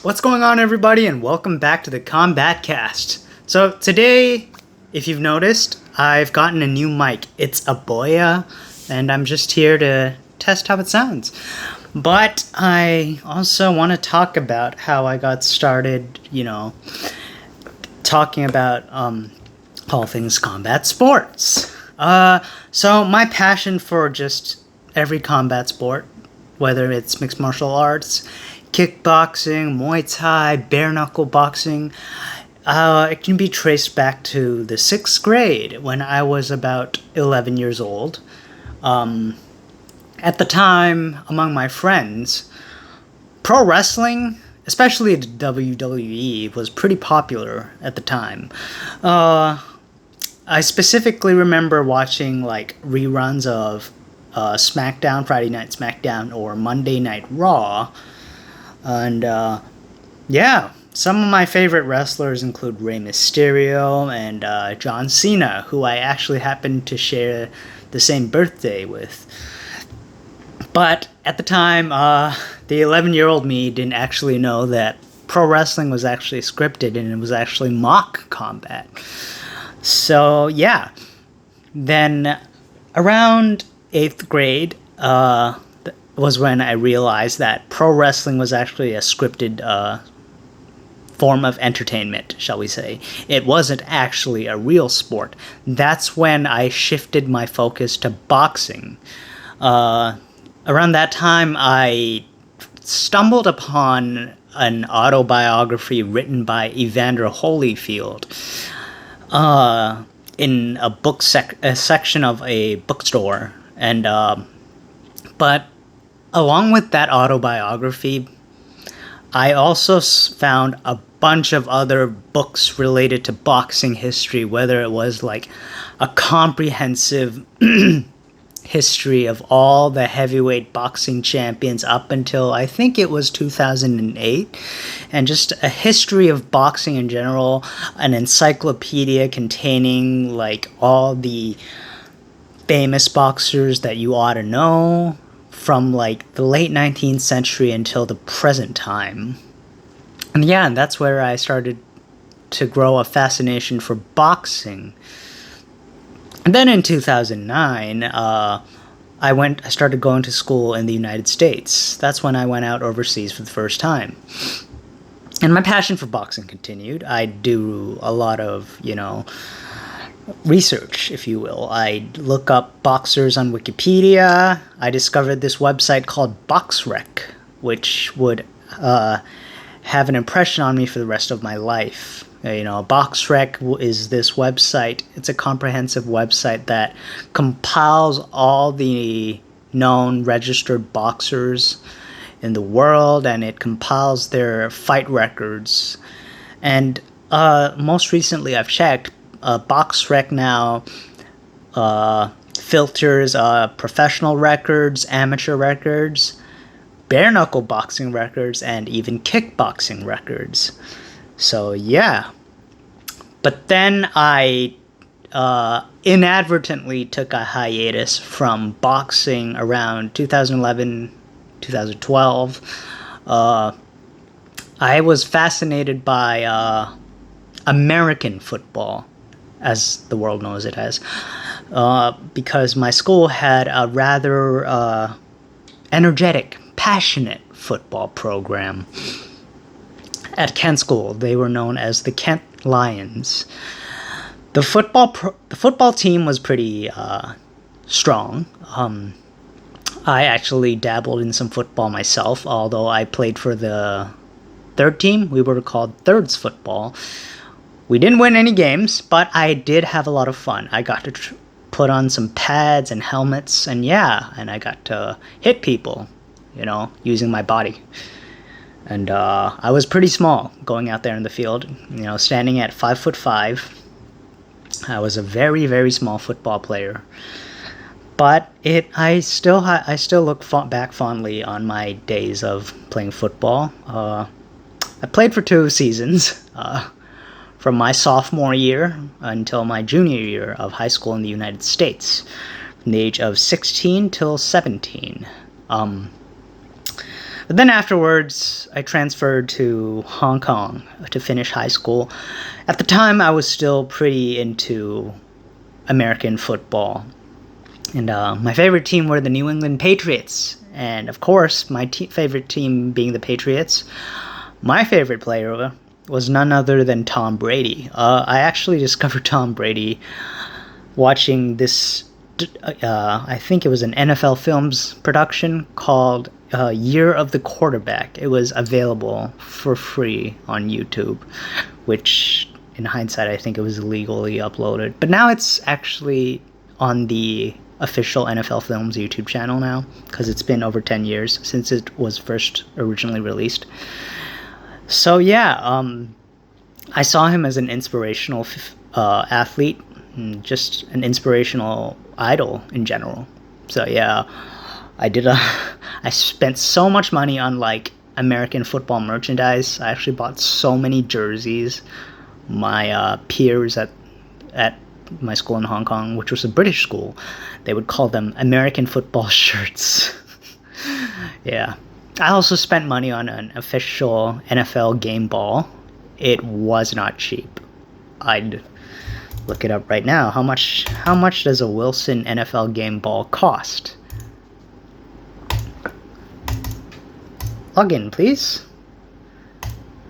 What's going on, everybody, and welcome back to the CombatCast. So today, if you've noticed, I've gotten a new mic. It's a Boya, and I'm just here to test how it sounds. But I also want to talk about how I got started, talking about all things combat sports. So my passion for just every combat sport, whether it's mixed martial arts, kickboxing, Muay Thai, bare-knuckle boxing, it can be traced back to the 6th grade when I was about 11 years old. At the time, among my friends, pro wrestling, especially the WWE, was pretty popular at the time. I specifically remember watching reruns of SmackDown, Friday Night SmackDown, or Monday Night Raw. And some of my favorite wrestlers include Rey Mysterio and John Cena, who I actually happened to share the same birthday with. But at the time, the 11-year-old me didn't actually know that pro wrestling was actually scripted and it was actually mock combat. So yeah, then around 8th grade, was when I realized that pro wrestling was actually a scripted form of entertainment, shall we say. It wasn't actually a real sport. That's when I shifted my focus to boxing. Around that time, I stumbled upon an autobiography written by Evander Holyfield in a section of a bookstore. And but along with that autobiography, I also found a bunch of other books related to boxing history, whether it was like a comprehensive history of all the heavyweight boxing champions up until I think it was 2008, and just a history of boxing in general, an encyclopedia containing all the famous boxers that you ought to know from the late 19th century until the present time. And that's where I started to grow a fascination for boxing. And then in 2009, I started going to school in the United States. That's when I went out overseas for the first time. And my passion for boxing continued. I do a lot of, research, if you will. I look up boxers on Wikipedia. I discovered this website called BoxRec, which would have an impression on me for the rest of my life. BoxRec is this website. It's a comprehensive website that compiles all the known registered boxers in the world, and it compiles their fight records. And most recently I've checked, BoxRec now filters professional records, amateur records, bare-knuckle boxing records, and even kickboxing records. So yeah. But then I inadvertently took a hiatus from boxing around 2011, 2012. I was fascinated by American football, as the world knows it as, because my school had a rather energetic, passionate football program. At Kent School, they were known as the Kent Lions. The football team was pretty strong. I actually dabbled in some football myself, although I played for the third team. We were called Thirds Football. We didn't win any games, but I did have a lot of fun. I got to put on some pads and helmets, and I got to hit people, using my body. And I was pretty small going out there in the field, standing at 5'5". I was a very, very small football player. But I still look back fondly on my days of playing football. I played for 2 seasons, from my sophomore year until my junior year of high school in the United States, from the age of 16 till 17. But then afterwards, I transferred to Hong Kong to finish high school. At the time, I was still pretty into American football. And my favorite team were the New England Patriots. And of course, my favorite team being the Patriots, my favorite player was none other than Tom Brady. I actually discovered Tom Brady watching this, I think it was an NFL Films production called Year of the Quarterback. It was available for free on YouTube, which in hindsight I think it was illegally uploaded. But now it's actually on the official NFL Films YouTube channel now, because it's been over 10 years since it was first originally released. So yeah, I saw him as an inspirational athlete, and just an inspirational idol in general. So yeah, I spent so much money on like American football merchandise. I actually bought so many jerseys. My peers at my school in Hong Kong, which was a British school, they would call them American football shirts. Yeah. I also spent money on an official NFL game ball. It was not cheap. I'd look it up right now. How much does a Wilson NFL game ball cost? Log in, please.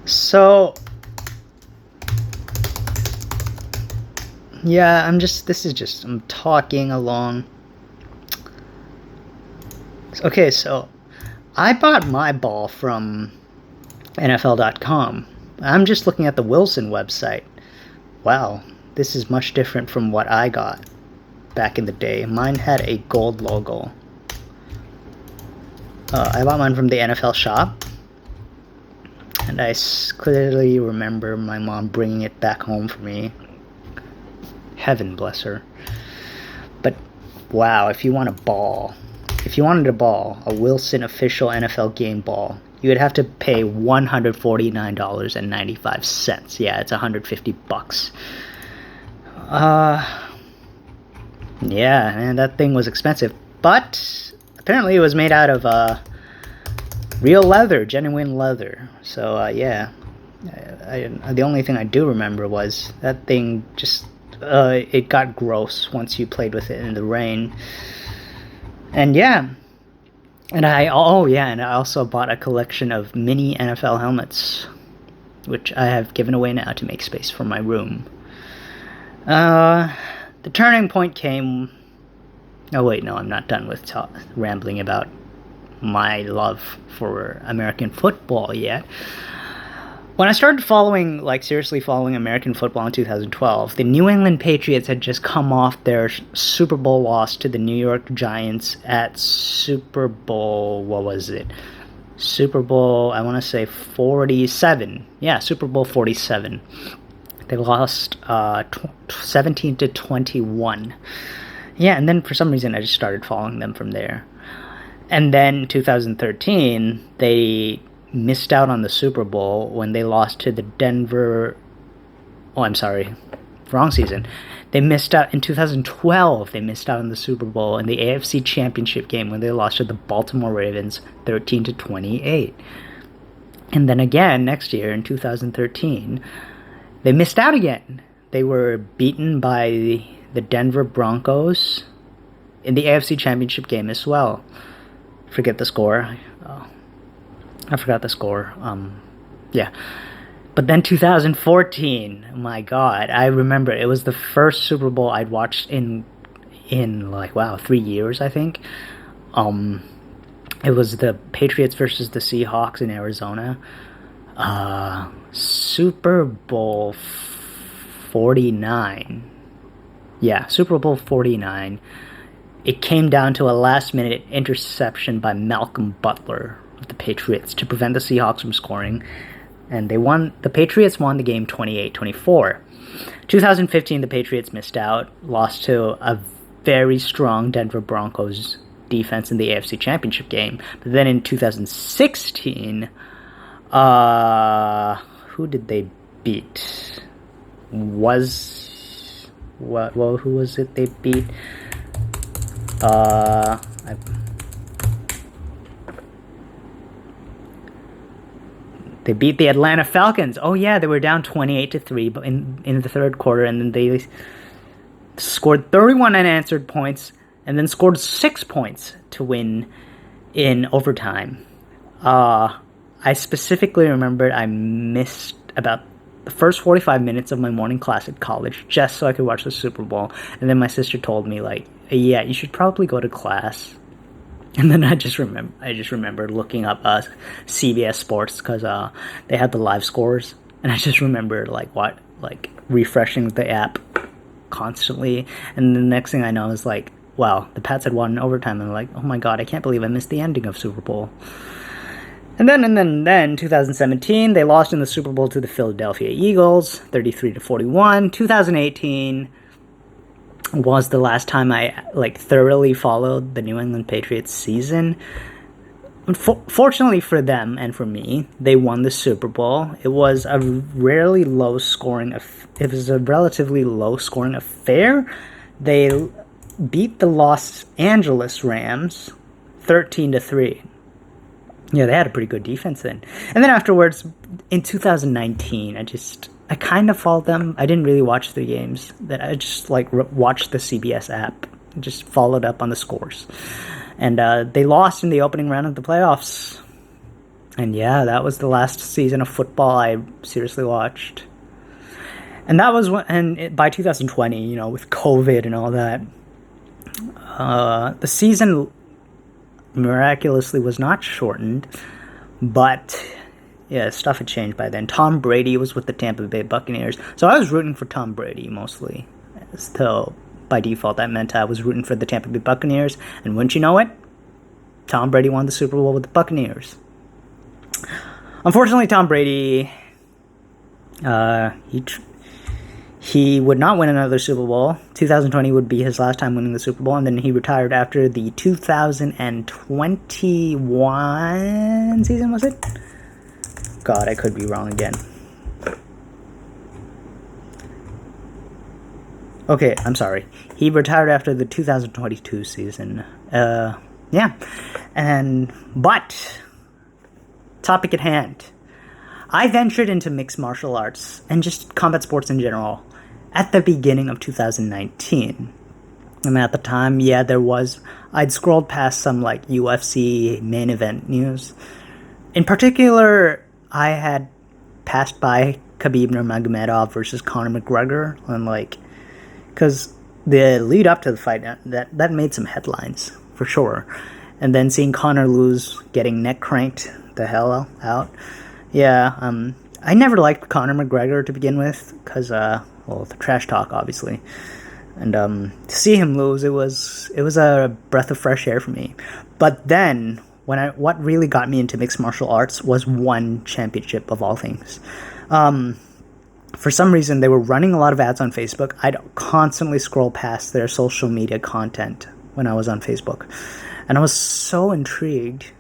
So yeah, I'm talking along. Okay, so I bought my ball from NFL.com. I'm just looking at the Wilson website. Wow, this is much different from what I got back in the day. Mine had a gold logo. I bought mine from the NFL shop. And I clearly remember my mom bringing it back home for me. Heaven bless her. But wow, if you wanted a ball, a Wilson official NFL game ball, you would have to pay $149.95. Yeah, it's $150. Yeah, man, that thing was expensive. But apparently it was made out of real leather, genuine leather. So yeah, the only thing I do remember was that thing just it got gross once you played with it in the rain. And yeah, and I also bought a collection of mini NFL helmets, which I have given away now to make space for my room. The turning point came. Oh wait, no, I'm not done with rambling about my love for American football yet. When I started seriously following American football in 2012, the New England Patriots had just come off their Super Bowl loss to the New York Giants at Super Bowl, what was it? Super Bowl, I want to say 47. Yeah, Super Bowl 47. They lost 17-21. Yeah, and then for some reason I just started following them from there. And then 2013, they missed out on the Super Bowl when they lost to the Denver... Oh, I'm sorry. Wrong season. They missed out in 2012. They missed out on the Super Bowl in the AFC Championship game when they lost to the Baltimore Ravens 13-28. And then again, next year in 2013, they missed out again. They were beaten by the Denver Broncos in the AFC Championship game as well. Forget the score. I forgot the score. Yeah. But then 2014, my God, I remember it was the first Super Bowl I'd watched in 3 years, I think. It was the Patriots versus the Seahawks in Arizona. Super Bowl 49. Yeah, Super Bowl 49. It came down to a last-minute interception by Malcolm Butler of the Patriots to prevent the Seahawks from scoring. And the Patriots won the game 28-24. 2015, the Patriots missed out, lost to a very strong Denver Broncos defense in the AFC Championship game. But then in 2016, who did they beat? Who was it they beat? They beat the Atlanta Falcons. Oh yeah, they were down 28-3 in the third quarter, and then they scored 31 unanswered points, and then scored 6 points to win in overtime. I specifically remembered I missed about the first 45 minutes of my morning class at college just so I could watch the Super Bowl. And then my sister told me, like, yeah, you should probably go to class. And then I just remembered looking up CBS Sports because they had the live scores. And I just remembered, refreshing the app constantly. And the next thing I know is, like, wow, the Pats had won in overtime. And I'm like, oh my god, I can't believe I missed the ending of Super Bowl. And then 2017, they lost in the Super Bowl to the Philadelphia Eagles, 33-41. 2018 was the last time I thoroughly followed the New England Patriots season. Fortunately for them and for me, they won the Super Bowl. It was a relatively low scoring affair. They beat the Los Angeles Rams 13-3. Yeah, they had a pretty good defense then. And then afterwards, in 2019, I kind of followed them. I didn't really watch the games. I just watched the CBS app. Just followed up on the scores. And they lost in the opening round of the playoffs. And yeah, that was the last season of football I seriously watched. And that was by 2020, with COVID and all that, the season miraculously was not shortened, but yeah, stuff had changed by then. Tom Brady was with the Tampa Bay Buccaneers, so I was rooting for Tom Brady mostly. So by default, that meant I was rooting for the Tampa Bay Buccaneers, and wouldn't you know it, Tom Brady won the Super Bowl with the Buccaneers. Unfortunately, Tom Brady, he would not win another Super Bowl. 2020 would be his last time winning the Super Bowl, and then he retired after the 2021 season, was it? God, I could be wrong again. Okay, I'm sorry. He retired after the 2022 season. Yeah. But, topic at hand. I ventured into mixed martial arts and just combat sports in general at the beginning of 2019. And at the time, yeah, I'd scrolled past some UFC main event news. In particular, I had passed by Khabib Nurmagomedov versus Conor McGregor, and because the lead up to the fight, that made some headlines, for sure. And then seeing Conor lose, getting neck cranked the hell out. Yeah, I never liked Conor McGregor to begin with, because, the trash talk, obviously. And to see him lose, it was a breath of fresh air for me. But then, what really got me into mixed martial arts was one championship of all things. For some reason, they were running a lot of ads on Facebook. I'd constantly scroll past their social media content when I was on Facebook. And I was so intrigued.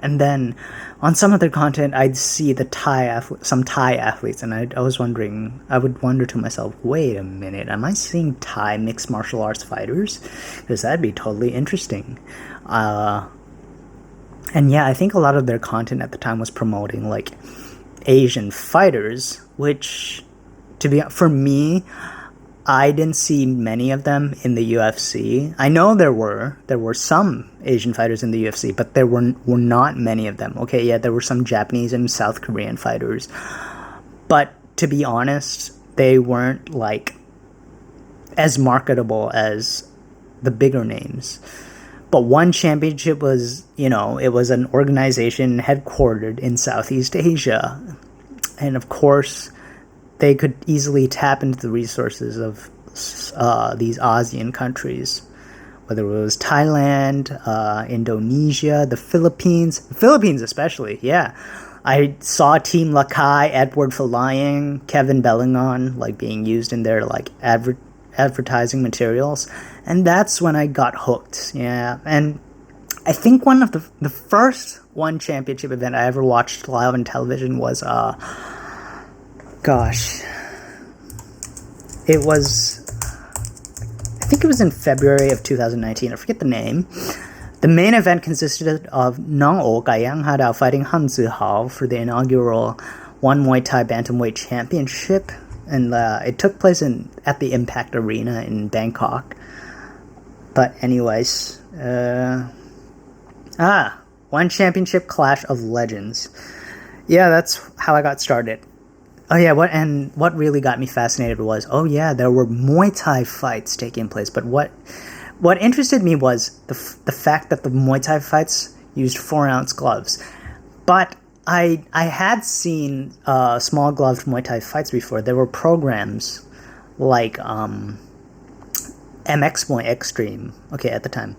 And then on some of their content, I'd see some Thai athletes, and I would wonder to myself, wait a minute, am I seeing Thai mixed martial arts fighters? Because that'd be totally interesting. And yeah, I think a lot of their content at the time was promoting Asian fighters, which for me, I didn't see many of them in the UFC. I know there were some Asian fighters in the UFC, but there were not many of them. Okay, yeah, there were some Japanese and South Korean fighters. But to be honest, they weren't as marketable as the bigger names. But one championship was, it was an organization headquartered in Southeast Asia. And of course, they could easily tap into the resources of these ASEAN countries, whether it was Thailand, Indonesia, the Philippines especially, yeah. I saw Team Lakai, Edward Falaying, Kevin Bellingon, being used in their, advertising materials, and that's when I got hooked, yeah. And I think one of the first one championship event I ever watched live on television was, I think it was in February of 2019. I forget the name. The main event consisted of Nong O Gaiyang Hadao fighting Han Zihao for the inaugural One Muay Thai Bantamweight Championship, and it took place at the Impact Arena in Bangkok. But anyways, One Championship Clash of Legends. Yeah, that's how I got started. Oh yeah, what really got me fascinated was, there were Muay Thai fights taking place, but what interested me was the fact that the Muay Thai fights used 4-ounce gloves. But I had seen small gloved Muay Thai fights before. There were programs like MX Muay Extreme. Okay, at the time,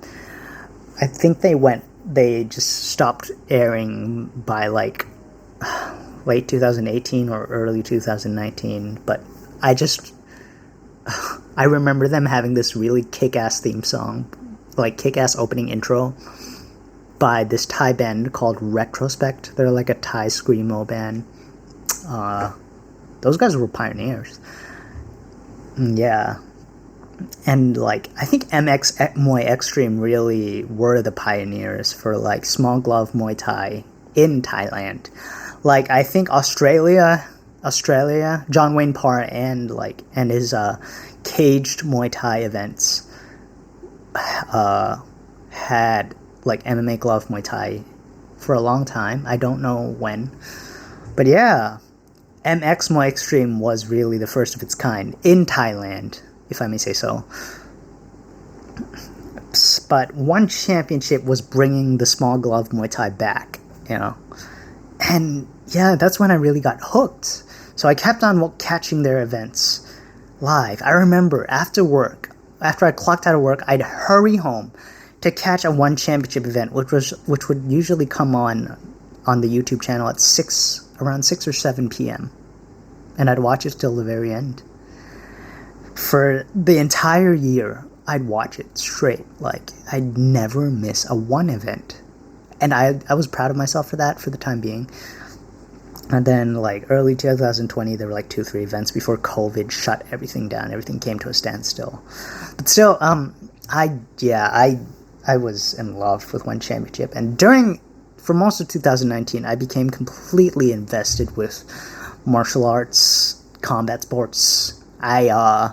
I think they just stopped airing by like late 2018 or early 2019. But I remember them having this really kick-ass theme song, like kick-ass opening intro by this Thai band called Retrospect. They're like a Thai screamo band. Those guys were pioneers. Yeah. And like, I think MX Muay Extreme really were the pioneers for like small glove Muay Thai in Thailand. Like, I think Australia, John Wayne Parr and his caged Muay Thai events had like MMA glove Muay Thai for a long time. I don't know when, but yeah, MX Muay Extreme was really the first of its kind in Thailand, if I may say so. But One Championship was bringing the small glove Muay Thai back, and yeah, that's when I really got hooked. So I kept on catching their events live. I remember after I clocked out of work, I'd hurry home to catch a One Championship event, which would usually come on the YouTube channel at around 6 or 7 p.m. And I'd watch it till the very end. For the entire year, I'd watch it straight. Like, I'd never miss a One event. And I was proud of myself for that for the time being. And then, like, early 2020, there were, like, 2-3 events before COVID shut everything down. Everything came to a standstill. But still, I was in love with One Championship. And for most of 2019, I became completely invested with martial arts, combat sports. I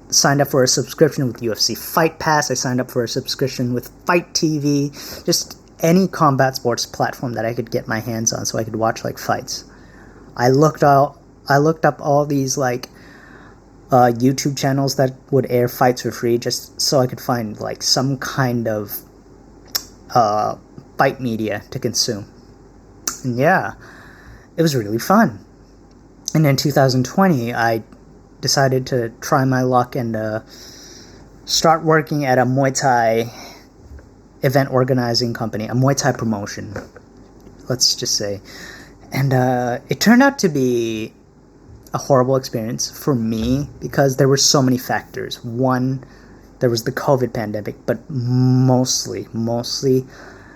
signed up for a subscription with UFC Fight Pass. I signed up for a subscription with Fight TV. Just any combat sports platform that I could get my hands on so I could watch like fights. I looked up all these like YouTube channels that would air fights for free just so I could find like some kind of fight media to consume. And yeah, it was really fun. And in 2020, I decided to try my luck and start working at a Muay Thai event organizing company, a Muay Thai promotion, let's just say. And it turned out to be a horrible experience for me because there were so many factors. One, there was the COVID pandemic, but mostly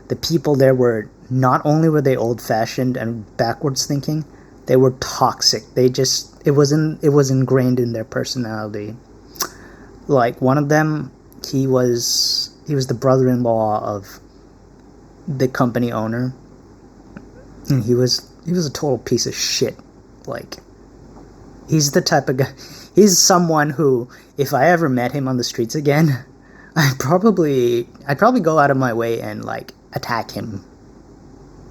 the people there were, not only were they old-fashioned and backwards thinking, they were toxic. It was ingrained in their personality. Like, one of them, he was the brother-in-law of the company owner, and he was a total piece of shit. Like, he's the type of guy, he's someone who, if I ever met him on the streets again, I'd probably go out of my way and like attack him.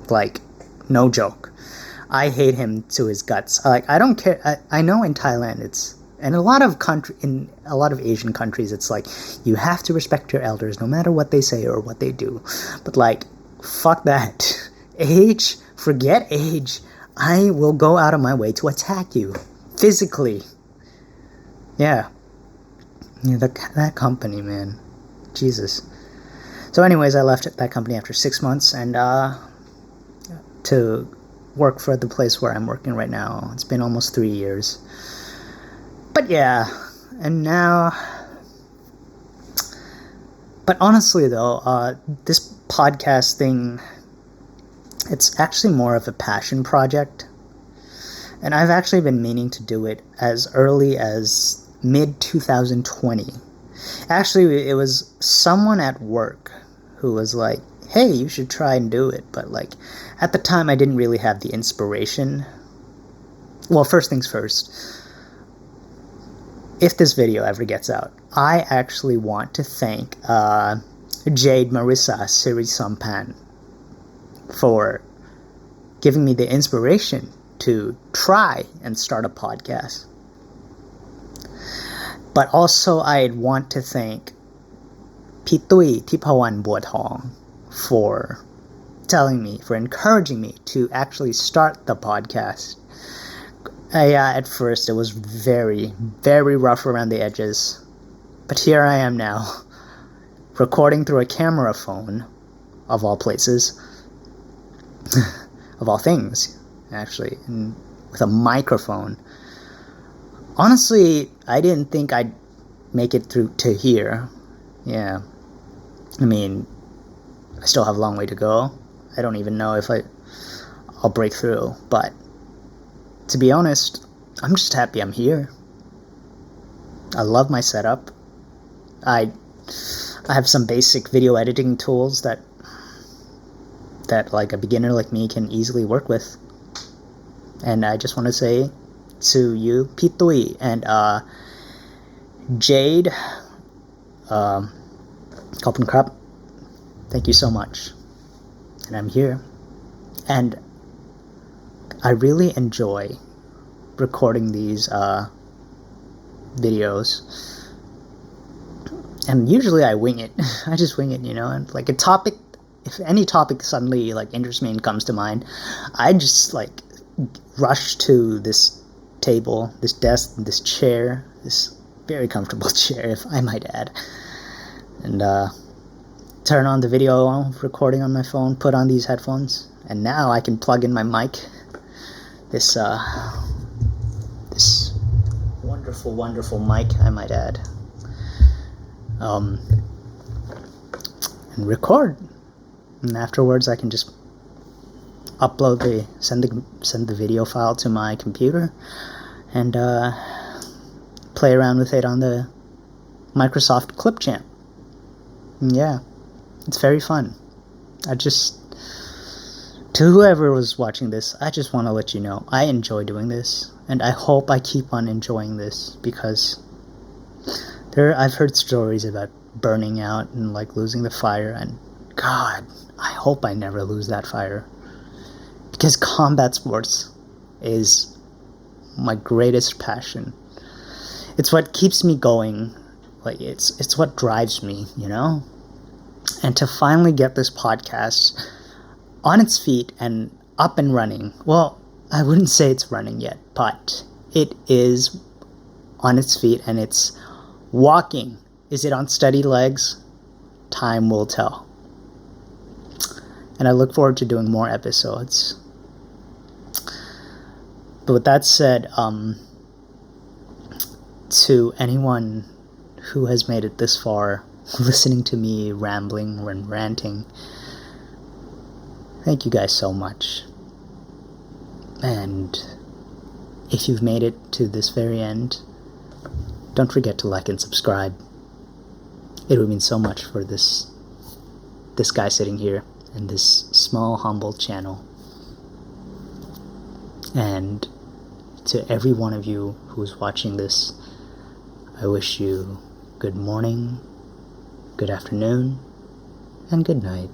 Like, no joke. I hate him to his guts. Like, I don't care. I know in Thailand in a lot of Asian countries, it's like, you have to respect your elders no matter what they say or what they do. But like, fuck that. Forget age. I will go out of my way to attack you. Physically. Yeah. That company, man. Jesus. So anyways, I left that company after 6 months and to work for the place where I'm working right now. It's been almost 3 years. But yeah, and now... But honestly though, this podcast thing, it's actually more of a passion project. And I've actually been meaning to do it as early as mid-2020. Actually, it was someone at work who was like, hey, you should try and do it. But like, at the time, I didn't really have the inspiration. Well, first things first, if this video ever gets out, I actually want to thank Jade Marissa Sirisampan for giving me the inspiration to try and start a podcast. But also, I'd want to thank Pitui Tipawan Buatong for encouraging me to actually start the podcast. Yeah, at first it was very, very rough around the edges. But here I am now, recording through a camera phone, of all places, of all things, actually, and with a microphone. Honestly, I didn't think I'd make it through to here. Yeah. I mean, I still have a long way to go. I don't even know if I'll break through, but to be honest, I'm just happy I'm here. I love my setup. I have some basic video editing tools that like a beginner like me can easily work with. And I just want to say to you, Pitui and Jade, Kopen Krap, thank you so much. And I'm here. And I really enjoy recording these videos. And usually I wing it. I just wing it, and like a topic, if any topic suddenly like interests me and comes to mind, I just like rush to this table, this desk, this chair, this very comfortable chair, if I might add, and turn on the video recording on my phone, put on these headphones, and now I can plug in my mic. This wonderful, wonderful mic, I might add, and record. And afterwards, I can just send the video file to my computer, and play around with it on the Microsoft Clipchamp. And yeah, it's very fun. To whoever was watching this, I just want to let you know I enjoy doing this, and I hope I keep on enjoying this, because I've heard stories about burning out and like losing the fire, and God, I hope I never lose that fire, because combat sports is my greatest passion. It's what keeps me going. Like it's what drives me, And to finally get this podcast on its feet and up and running. Well, I wouldn't say it's running yet, but it is on its feet and it's walking. Is it on steady legs? Time will tell. And I look forward to doing more episodes. But with that said, to anyone who has made it this far, listening to me rambling and ranting, thank you guys so much. And if you've made it to this very end, don't forget to like and subscribe. It would mean so much for this guy sitting here in this small, humble channel. And to every one of you who's watching this, I wish you good morning, good afternoon, and good night.